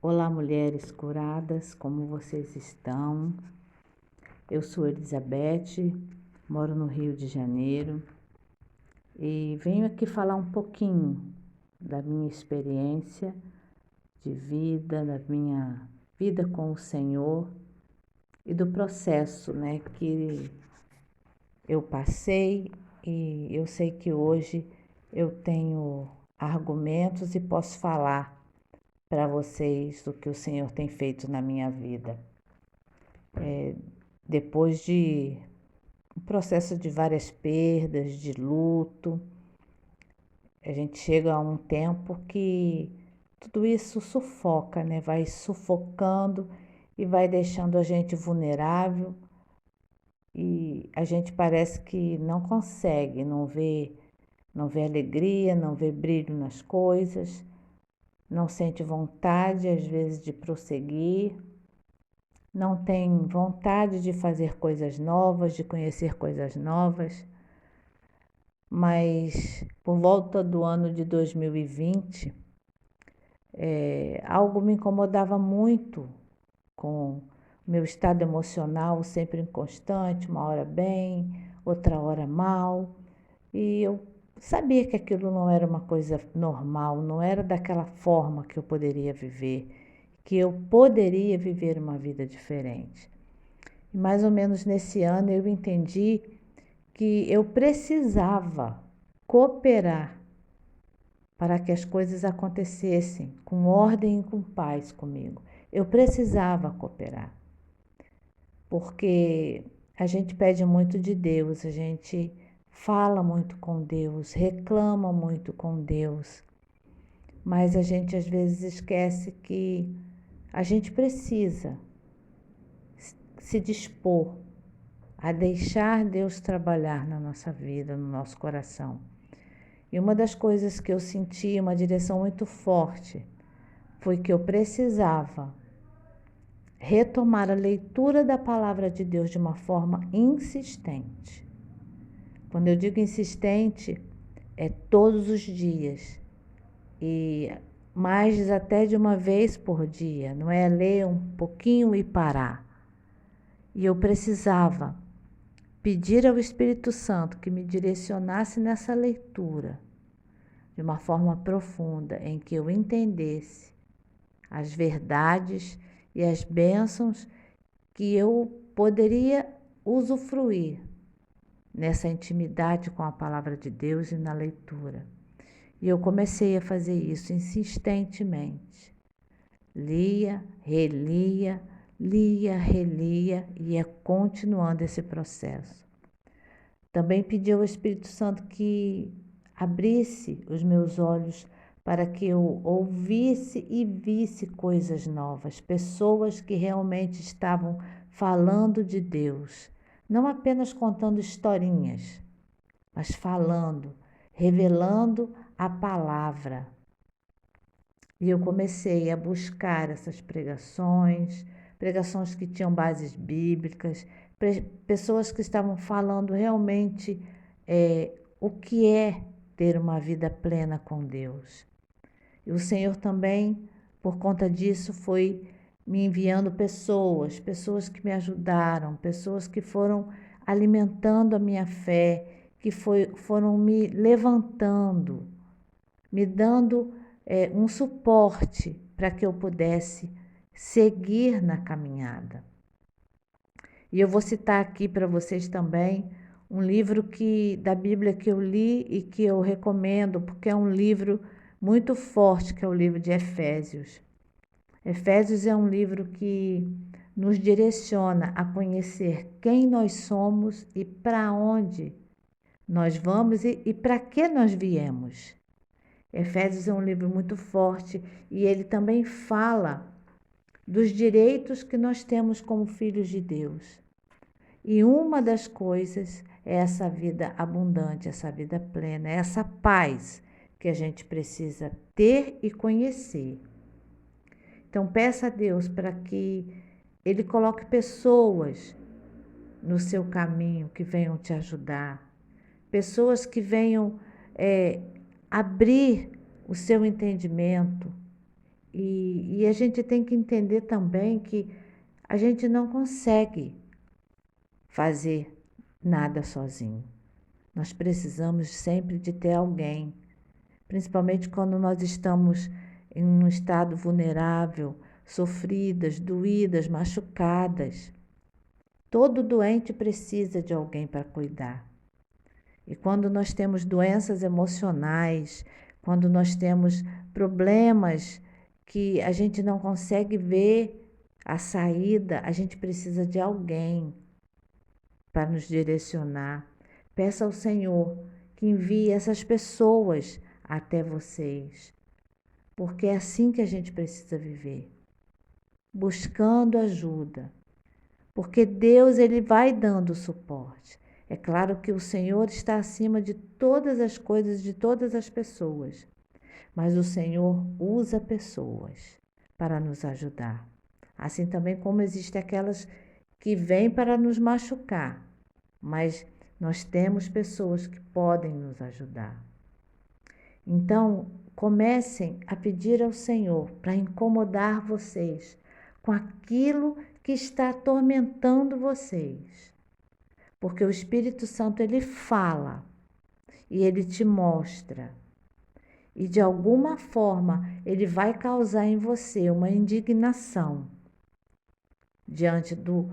Olá, mulheres curadas, como vocês estão? Eu sou Elizabeth, moro no Rio de Janeiro e venho aqui falar um pouquinho da minha experiência de vida, da minha vida com o Senhor e do processo, que eu passei, e eu sei que hoje eu tenho argumentos e posso falar para vocês do que o Senhor tem feito na minha vida. Depois de um processo de várias perdas, de luto, a gente chega a um tempo que tudo isso sufoca, né? Vai sufocando e vai deixando a gente vulnerável e a gente parece que não consegue, não vê alegria, não vê brilho nas coisas, não sente vontade às vezes de prosseguir, não tem vontade de fazer coisas novas, de conhecer coisas novas. Mas por volta do ano de 2020, algo me incomodava muito com o meu estado emocional, sempre inconstante, uma hora bem, outra hora mal. E eu sabia que aquilo não era uma coisa normal, não era daquela forma que eu poderia viver, que eu poderia viver uma vida diferente. E mais ou menos nesse ano eu entendi que eu precisava cooperar para que as coisas acontecessem com ordem e com paz comigo. Eu precisava cooperar, porque a gente pede muito de Deus, a gente fala muito com Deus, reclama muito com Deus, mas a gente às vezes esquece que a gente precisa se dispor a deixar Deus trabalhar na nossa vida, no nosso coração. E uma das coisas que eu senti, uma direção muito forte, foi que eu precisava retomar a leitura da palavra de Deus de uma forma insistente. Quando eu digo insistente, é todos os dias e mais até de uma vez por dia, não é ler um pouquinho e parar. E eu precisava pedir ao Espírito Santo que me direcionasse nessa leitura de uma forma profunda, em que eu entendesse as verdades e as bênçãos que eu poderia usufruir nessa intimidade com a palavra de Deus e na leitura. E eu comecei a fazer isso insistentemente. Lia, relia, relia e ia continuando esse processo. Também pedi ao Espírito Santo que abrisse os meus olhos para que eu ouvisse e visse coisas novas, pessoas que realmente estavam falando de Deus, não apenas contando historinhas, mas falando, revelando a palavra. E eu comecei a buscar essas pregações que tinham bases bíblicas, pessoas que estavam falando realmente o que é ter uma vida plena com Deus. E o Senhor também, por conta disso, foi me enviando pessoas que me ajudaram, pessoas que foram alimentando a minha fé, que foram me levantando, me dando um suporte para que eu pudesse seguir na caminhada. E eu vou citar aqui para vocês também um livro da Bíblia que eu li e que eu recomendo, porque é um livro muito forte, que é o livro de Efésios. Efésios é um livro que nos direciona a conhecer quem nós somos e para onde nós vamos e para que nós viemos. Efésios é um livro muito forte e ele também fala dos direitos que nós temos como filhos de Deus. E uma das coisas é essa vida abundante, essa vida plena, essa paz que a gente precisa ter e conhecer. Então peça a Deus para que Ele coloque pessoas no seu caminho que venham te ajudar, pessoas que venham abrir o seu entendimento E a gente tem que entender também que a gente não consegue fazer nada sozinho. Nós precisamos sempre de ter alguém, principalmente quando nós estamos em um estado vulnerável, sofridas, doídas, machucadas. Todo doente precisa de alguém para cuidar. E quando nós temos doenças emocionais, quando nós temos problemas que a gente não consegue ver a saída, a gente precisa de alguém para nos direcionar. Peça ao Senhor que envie essas pessoas até vocês, porque é assim que a gente precisa viver, buscando ajuda, porque Deus ele vai dando suporte. É claro que o Senhor está acima de todas as coisas, de todas as pessoas, mas o Senhor usa pessoas para nos ajudar. Assim também como existem aquelas que vêm para nos machucar, mas nós temos pessoas que podem nos ajudar. Então, comecem a pedir ao Senhor para incomodar vocês com aquilo que está atormentando vocês. Porque o Espírito Santo ele fala e ele te mostra. E de alguma forma ele vai causar em você uma indignação diante do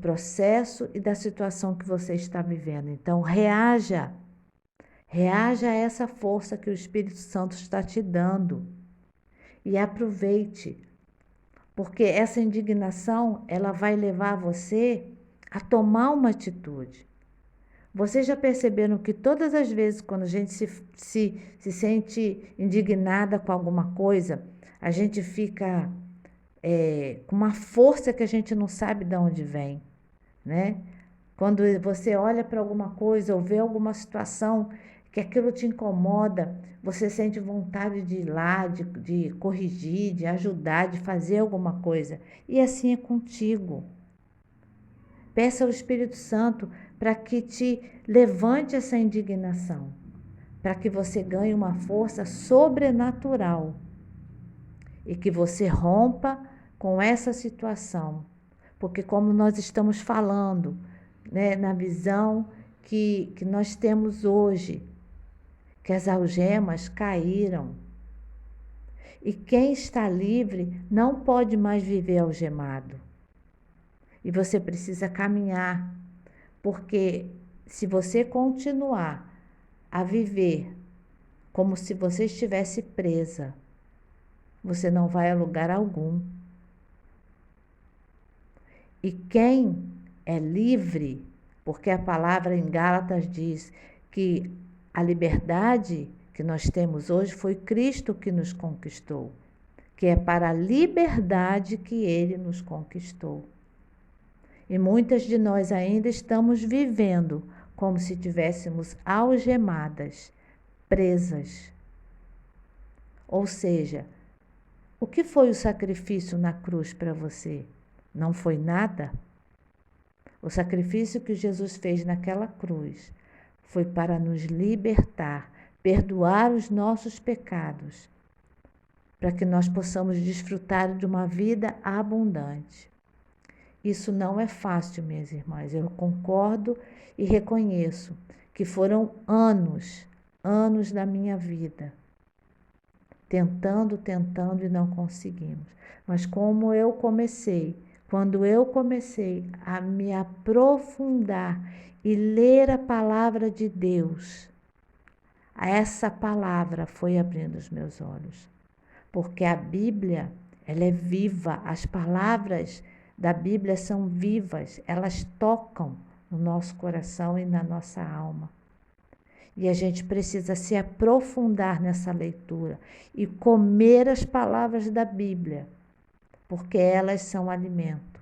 processo e da situação que você está vivendo. Então, reaja a essa força que o Espírito Santo está te dando e aproveite, porque essa indignação ela vai levar você a tomar uma atitude. Vocês já perceberam que todas as vezes quando a gente se sente indignada com alguma coisa, a gente fica com uma força que a gente não sabe de onde vem, né? Quando você olha para alguma coisa ou vê alguma situação que aquilo te incomoda, você sente vontade de ir lá, de corrigir, de ajudar, de fazer alguma coisa. E assim é contigo. Peça ao Espírito Santo para que te levante essa indignação, para que você ganhe uma força sobrenatural e que você rompa com essa situação. Porque como nós estamos falando, né, na visão que nós temos hoje, que as algemas caíram. E quem está livre não pode mais viver algemado. E você precisa caminhar, porque se você continuar a viver como se você estivesse presa, você não vai a lugar algum. E quem é livre, porque a palavra em Gálatas diz que a liberdade que nós temos hoje foi Cristo que nos conquistou, que é para a liberdade que Ele nos conquistou. E muitas de nós ainda estamos vivendo como se tivéssemos algemadas, presas. Ou seja, o que foi o sacrifício na cruz para você? Não foi nada? O sacrifício que Jesus fez naquela cruz foi para nos libertar, perdoar os nossos pecados, para que nós possamos desfrutar de uma vida abundante. Isso não é fácil, minhas irmãs. Eu concordo e reconheço que foram anos da minha vida, tentando e não conseguimos. Mas quando eu comecei a me aprofundar e ler a palavra de Deus, essa palavra foi abrindo os meus olhos. Porque a Bíblia, ela é viva, as palavras da Bíblia são vivas, elas tocam no nosso coração e na nossa alma. E a gente precisa se aprofundar nessa leitura e comer as palavras da Bíblia, porque elas são alimento.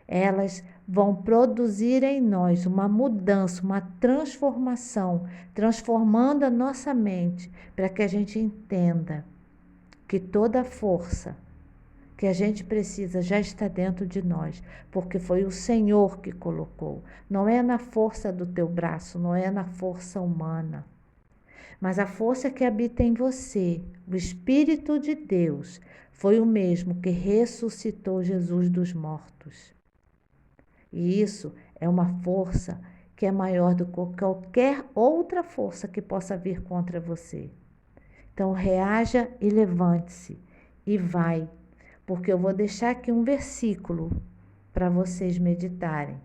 Elas vão produzir em nós uma mudança, uma transformação, transformando a nossa mente para que a gente entenda que toda a força que a gente precisa já está dentro de nós, porque foi o Senhor que colocou. Não é na força do teu braço, não é na força humana, mas a força que habita em você, o Espírito de Deus, foi o mesmo que ressuscitou Jesus dos mortos. E isso é uma força que é maior do que qualquer outra força que possa vir contra você. Então reaja e levante-se e vai, porque eu vou deixar aqui um versículo para vocês meditarem.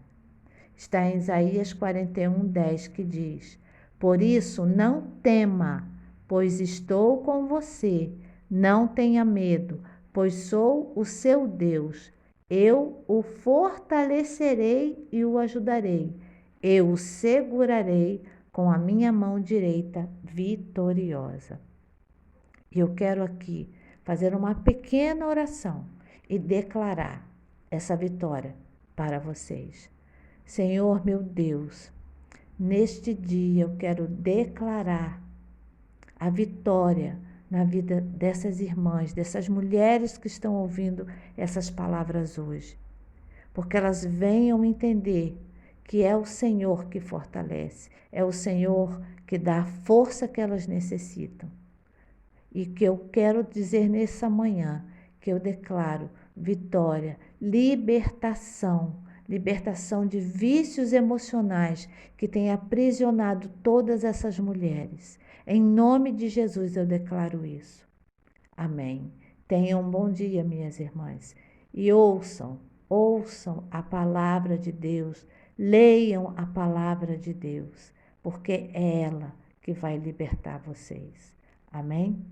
Está em Isaías 41:10, que diz: Por isso não tema, pois estou com você. Não tenha medo, pois sou o seu Deus. Eu o fortalecerei e o ajudarei. Eu o segurarei com a minha mão direita vitoriosa. E eu quero aqui fazer uma pequena oração e declarar essa vitória para vocês. Senhor meu Deus, neste dia eu quero declarar a vitória na vida dessas irmãs, dessas mulheres que estão ouvindo essas palavras hoje. Porque elas venham entender que é o Senhor que fortalece, é o Senhor que dá a força que elas necessitam. E que eu quero dizer nessa manhã, que eu declaro vitória, libertação de vícios emocionais que têm aprisionado todas essas mulheres. Em nome de Jesus eu declaro isso. Amém. Tenham um bom dia, minhas irmãs. E ouçam a palavra de Deus, leiam a palavra de Deus, porque é ela que vai libertar vocês. Amém?